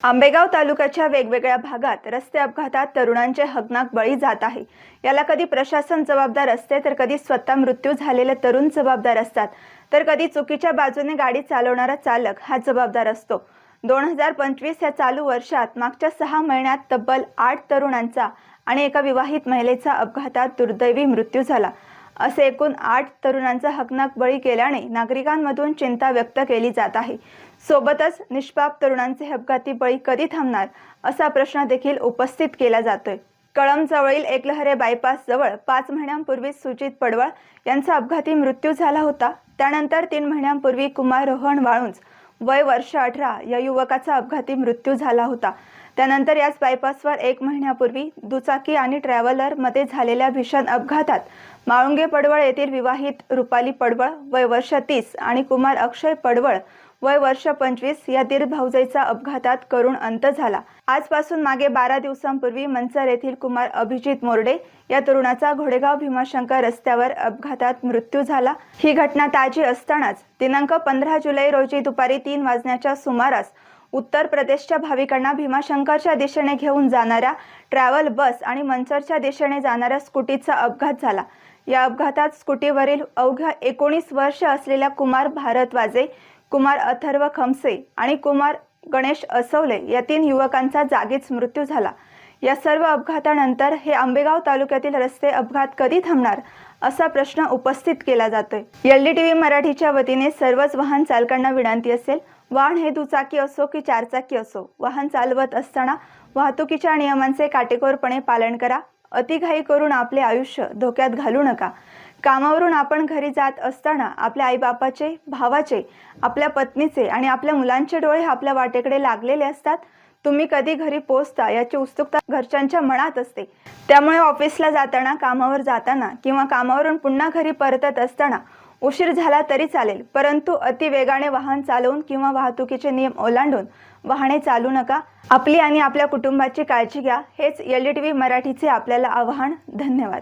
आंबेगाव तालुक्याच्या वेगवेगळ्या भागात रस्ते अपघातात तरुणांचे हकनाक बळी जात आहे। याला कधी प्रशासन जबाबदार असते तर कधी स्वतः मृत्यू झालेले तरुण जबाबदार असतात, तर कधी चुकीच्या बाजूने गाडी चालवणारा चालक हा जबाबदार असतो। 2025 या चालू वर्षात मागच्या 6 महिन्यात तब्बल 8 तरुणांचा आणि एका विवाहित महिलेचा अपघातात दुर्दैवी मृत्यू झाला। असे एकूण 8 तरुणांचा हकनाक बळी गेल्याने नागरिकांमधून चिंता व्यक्त केली जात आहे। सोबतच निष्पाप तरुणांचे अपघाती बळी कधी थांबणार असा प्रश्न देखील उपस्थित केला जातोय। कळंबजवळील एकलहरे बायपास जवळ 5 महिन्यांपूर्वी सुजित पडवळ यांचा अपघाती मृत्यू झाला होता। त्यानंतर 3 महिन्यांपूर्वी कुमार रोहन वाळुंज वय वर्ष 18 या युवकाचा अपघाती मृत्यू झाला होता। त्यानंतर याच बायपासवर 1 महिन्यापूर्वी दुचाकी आणि ट्रॅव्हलर मध्ये झालेल्या भीषण अपघातात माळुंगे पडवळ येथील विवाहित रुपाली पडवळ वय वर्ष 30 आणि कुमार अक्षय पडवळ वय वर्ष 25 या दीर भाऊजाईचा अपघातात करुण अंत झाला। आजपासून मागे 12 दिवसांपूर्वी मंचर येथील कुमार अभिजित मोरडे या तरुणाचा घोडेगाव भीमाशंकर रस्त्यावर अपघातात मृत्यू झाला। ही घटना ताजी असतानाच दिनांक 15 जुलै रोजी दुपारी 3 वाजण्याच्या सुमारास उत्तर प्रदेशच्या भाविकांना भीमाशंकरच्या दिशेने घेऊन जाणाऱ्या ट्रॅव्हल बस आणि मंचरच्या दिशेने जाणाऱ्या स्कूटीचा अपघात झाला। या अपघातात स्कूटीवरील अवघ्या 19 वर्ष असलेल्या कुमार भारत वाजे, कुमार अथर्व खमसे आणि कुमार गणेश असवले या 3 युवकांचा जागीच मृत्यू झाला। या सर्व अपघातानंतर हे आंबेगाव तालुक्यातील रस्ते अपघात कधी थांबणार असा प्रश्न उपस्थित केला जातोय। LDTV मराठीच्या वतीने सर्वच वाहन चालकांना विनंती असेल, वाहन हे दुचाकी असो की चारचाकी असो, वाहन चालवत असताना वाहतुकीच्या नियमांचे काटेकोरपणे पालन करा। अतिघाई करून आपले आयुष्य धोक्यात घालू नका। कामावरून आपण घरी जात असताना आपल्या आईबापाचे, भावाचे, आपल्या पत्नीचे आणि आपल्या मुलांचे डोळे आपल्या वाटेकडे लागलेले असतात। तुम्ही कधी घरी पोहोचता याची उत्सुकता घरच्यांच्या मनात असते। त्यामुळे ऑफिसला जाताना, कामावर जाताना किंवा कामावरून पुन्हा घरी परतत असताना उशीर झाला तरी चालेल, परंतु अति वेगाने वाहन चालवून किंवा वाहतुकीचे नियम ओलांडून वाहने चालू नका। आपली आणि आपल्या कुटुंबाची काळजी घ्या। हेच LDTV मराठीचे आपल्याला आवाहन। धन्यवाद।